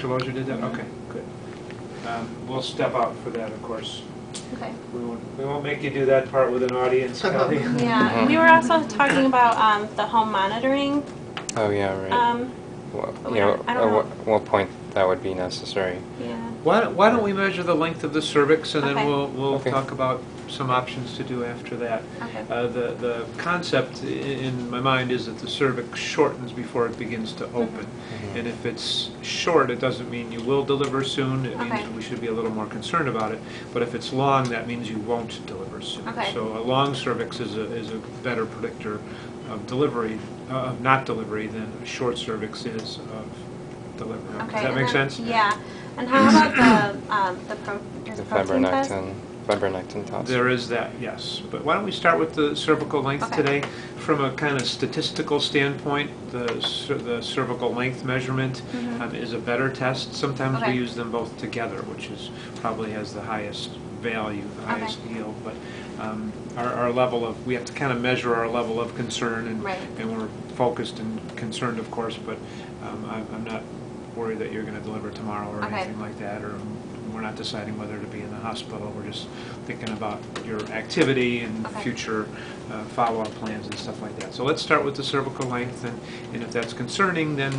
Dr. Lozier did that? Okay, good. We'll step out for that, of course. Okay. We won't make you do that part with an audience, Kelly. Yeah, we were also talking about the home monitoring. Oh yeah, right. Well, you know, at what point that would be necessary. Yeah. Why don't we measure the length of the cervix, and then Okay. we'll talk about some options to do after that. Okay. The concept in my mind is that the cervix shortens before it begins to open. And if it's short, it doesn't mean you will deliver soon. It means we should be a little more concerned about it. But if it's long, that means you won't deliver soon. Okay. So a long cervix is a better predictor of delivery, of not delivery, than a short cervix is of delivery. Okay. Does that make sense? Yeah. And how about the protein test? Fibronectin test. There is that, yes. But why don't we start with the cervical length today? From a kind of statistical standpoint, the cervical length measurement is a better test. Sometimes we use them both together, which is probably has the highest value, the highest yield. But our level of, we have to kind of measure our level of concern, and we're focused and concerned, of course, but I'm not worried that you're going to deliver tomorrow or anything like that, or we're not deciding whether to be in the hospital. We're just thinking about your activity and future follow-up plans and stuff like that. So let's start with the cervical length, and if that's concerning, then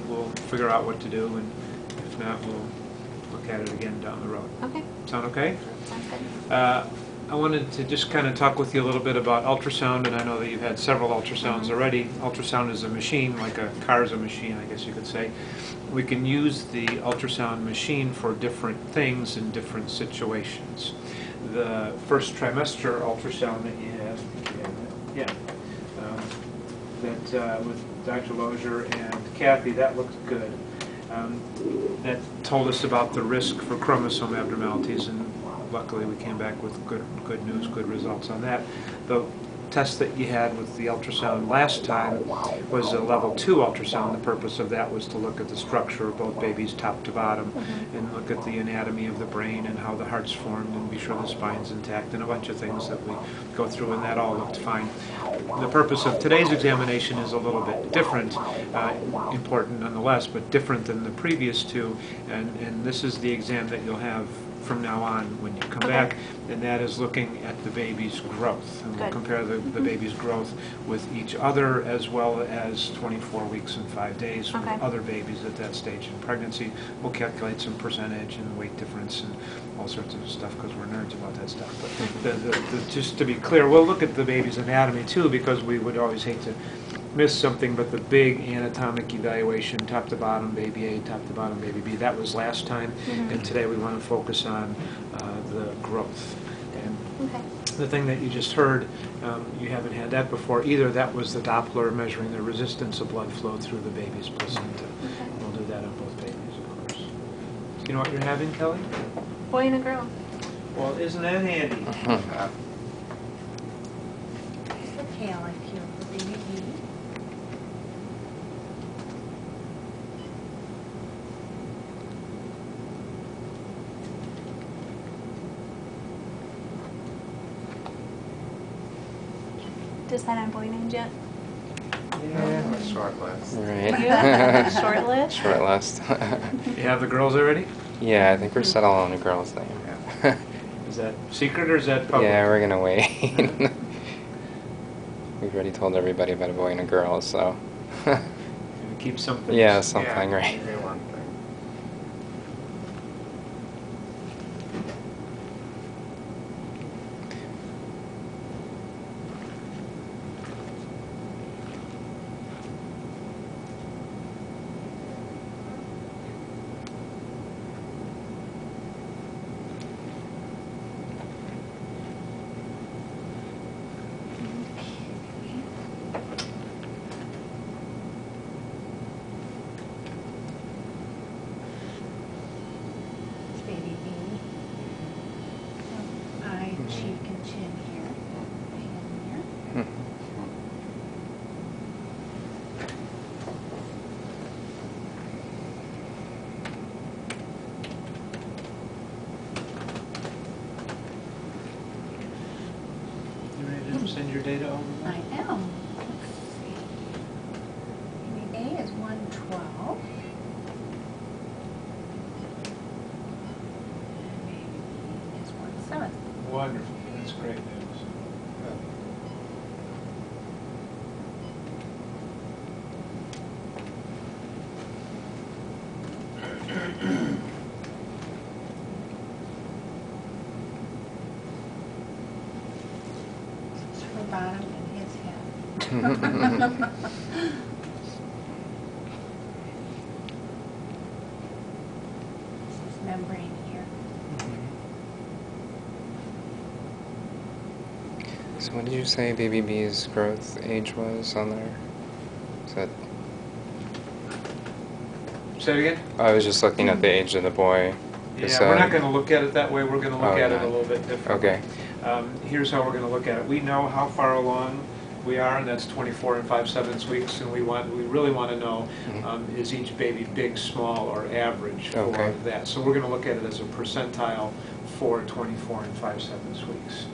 we'll figure out what to do, and if not, we'll look at it again down the road. Okay. Sound okay? Sounds good. I wanted to just kind of talk with you a little bit about ultrasound, and I know that you've had several ultrasounds already. Ultrasound is a machine, like a car is a machine, I guess you could say. We can use the ultrasound machine for different things in different situations. The first trimester ultrasound that you have, that with Dr. Lozier and Kathy, that looked good. That told us about the risk for chromosome abnormalities, and luckily we came back with good news, good results on that. The test that you had with the ultrasound last time was a level 2 ultrasound. The purpose of that was to look at the structure of both babies top to bottom, and look at the anatomy of the brain and how the heart's formed, and be sure the spine's intact, and a bunch of things that we go through, and that all looked fine. The purpose of today's examination is a little bit different, important nonetheless, but different than the previous two, and this is the exam that you'll have from now on when you come back, and that is looking at the baby's growth. And we'll compare the baby's growth with each other, as well as 24 weeks and 5 days with other babies at that stage in pregnancy. We'll calculate some percentage and weight difference and all sorts of stuff, because we're nerds about that stuff. But just to be clear, we'll look at the baby's anatomy too, because we would always hate to miss something, but the big anatomic evaluation, top to bottom, baby A, top to bottom, baby B, that was last time, and today we want to focus on the growth. And the thing that you just heard, you haven't had that before either. That was the Doppler measuring the resistance of blood flow through the baby's placenta. We'll do that on both babies, of course. Do you know what you're having, Kelly? Boy and a girl. Well, isn't that handy? It's the tail I feel for baby B. Decide on boy names yet? Yeah. Short list. Right. Short list? Short list. You have the girls already? Yeah, I think we're settled on the girl's name. Yeah. Is that secret or is that public? Yeah, we're gonna wait. We've already told everybody about a boy and a girl, so. Gonna keep something. Yeah, something, right. Baby B. Eye, cheek, and chin here. Chin here. You ready to send your data over? I am. Let's see. Baby A is 112. Wonderful. That's great news. It's her bottom and his head. This membrane here. So what did you say baby B's growth age was on there? Is that... Say it again? I was just looking at the age of the boy. Yeah, we're not going to look at it that way. We're going to look at it a little bit differently. Okay. Here's how we're going to look at it. We know how far along we are, and that's 24 and 5/7 weeks, and we really want to know is each baby big, small, or average for that. So we're going to look at it as a percentile for 24 and 5/7 weeks.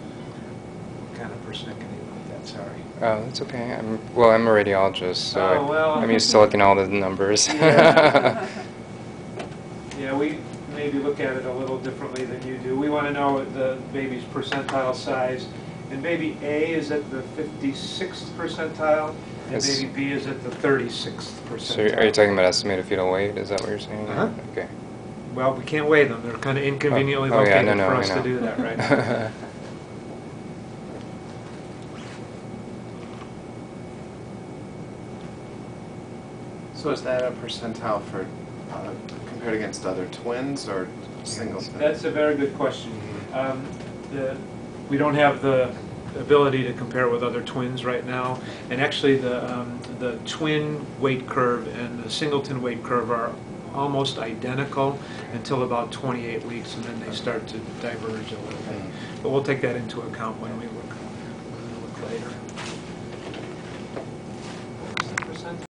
What kind of persnickety about that? Sorry. Oh, that's okay. I'm a radiologist, so I'm used to looking at all the numbers. Yeah. Yeah, we maybe look at it a little differently than you do. We want to know the baby's percentile size, and baby A is at the 56th percentile, and baby B is at the 36th percentile. So are you talking about estimated fetal weight? Is that what you're saying? Uh-huh. Okay. Well, we can't weigh them. They're kind of inconveniently located for us to do that right now. So is that a percentile for compared against other twins or singles? That's a very good question. We don't have the ability to compare with other twins right now, and actually the twin weight curve and the singleton weight curve are almost identical until about 28 weeks, and then they start to diverge a little bit. But we'll take that into account when we look later.